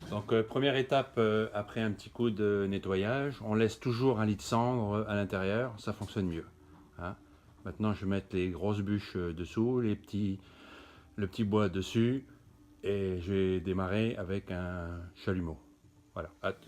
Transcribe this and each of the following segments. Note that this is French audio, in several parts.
Donc première étape, après un petit coup de nettoyage, on laisse toujours un lit de cendre à l'intérieur, ça fonctionne mieux, hein. Maintenant je vais mettre les grosses bûches dessous, le petit bois dessus, et je vais démarrer avec un chalumeau. Voilà, hâte.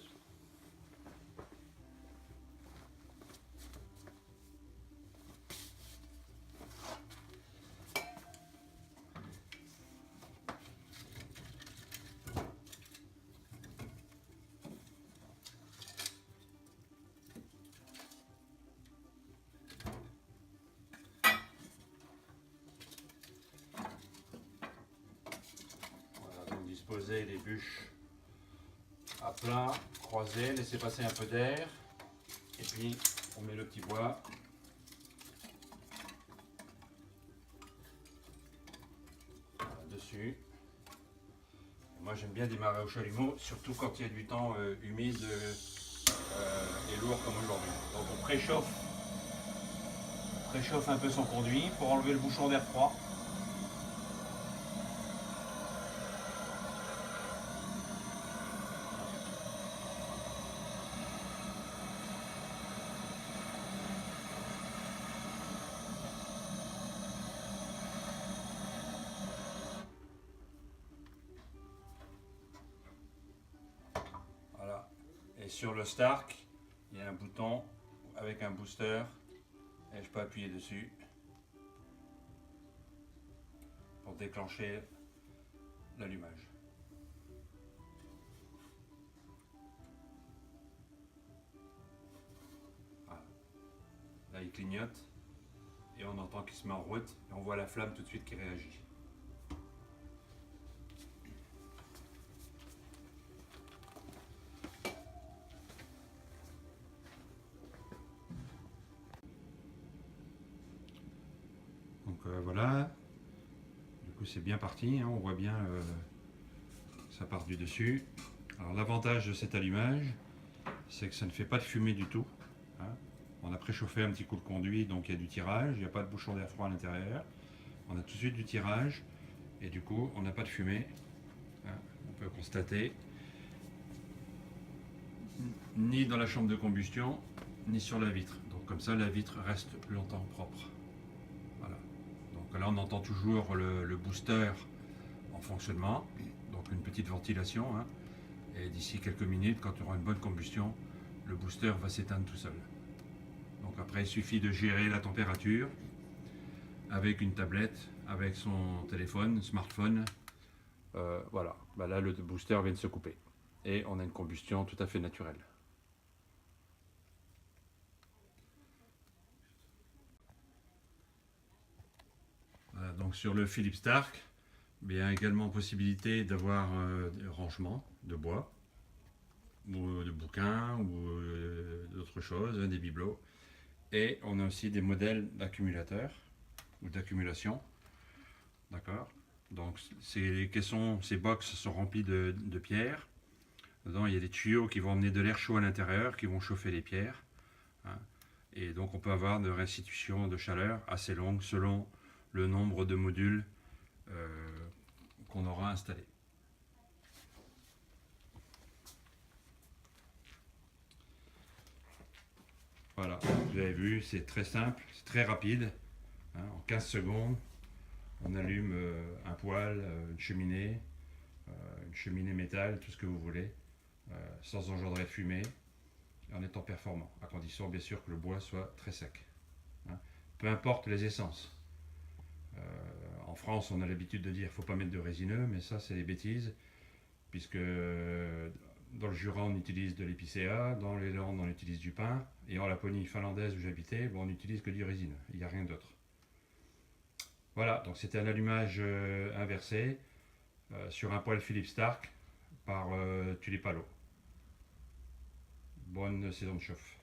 Voilà, donc disposer les bûches à plat, croisées, laisser passer un peu d'air, et puis on met le petit bois. Voilà, dessus. Moi j'aime bien démarrer au chalumeau, surtout quand il y a du temps humide et lourd comme aujourd'hui. Donc on préchauffe un peu son conduit pour enlever le bouchon d'air froid. Voilà. Et sur le Stark, il y a un bouton avec un booster et je peux appuyer dessus pour déclencher l'allumage. Voilà. Là il clignote et on entend qu'il se met en route et on voit la flamme tout de suite qui réagit. Donc voilà, du coup c'est bien parti, hein, on voit bien ça part du dessus. Alors l'avantage de cet allumage, c'est que ça ne fait pas de fumée du tout, hein. On a préchauffé un petit coup le conduit, donc il y a du tirage, il n'y a pas de bouchon d'air froid à l'intérieur. On a tout de suite du tirage et du coup on n'a pas de fumée, hein. On peut constater ni dans la chambre de combustion ni sur la vitre. Donc comme ça la vitre reste longtemps propre. Voilà. Donc là on entend toujours le booster en fonctionnement, donc une petite ventilation, hein. Et d'ici quelques minutes, quand il y aura une bonne combustion, le booster va s'éteindre tout seul. Donc après il suffit de gérer la température avec une tablette, avec son téléphone, smartphone. Voilà, bah là le booster vient de se couper et on a une combustion tout à fait naturelle. Voilà, donc sur le Philips Stark, il y a également possibilité d'avoir des rangements de bois ou de bouquins ou d'autres choses, des bibelots. Et on a aussi des modèles d'accumulateurs ou d'accumulation. D'accord. Donc ces caissons, ces box sont remplis de pierres. Dedans, il y a des tuyaux qui vont emmener de l'air chaud à l'intérieur, qui vont chauffer les pierres, hein. Et donc on peut avoir de restitution de chaleur assez longue selon le nombre de modules qu'on aura installés. Voilà, vous avez vu, c'est très simple, c'est très rapide, hein. En 15 secondes, on allume un poêle, une cheminée métal, tout ce que vous voulez, sans engendrer de fumée, et en étant performant, à condition bien sûr que le bois soit très sec, hein. Peu importe les essences. En France, on a l'habitude de dire qu'il ne faut pas mettre de résineux, mais ça, c'est des bêtises, puisque dans le Jura, on utilise de l'épicéa, dans les Landes, on utilise du pin, et en Laponie finlandaise où j'habitais, bon, on n'utilise que du résineux, il n'y a rien d'autre. Voilà, donc c'était un allumage inversé sur un poêle Philips Stark par Tulipalo. Bonne saison de chauffe.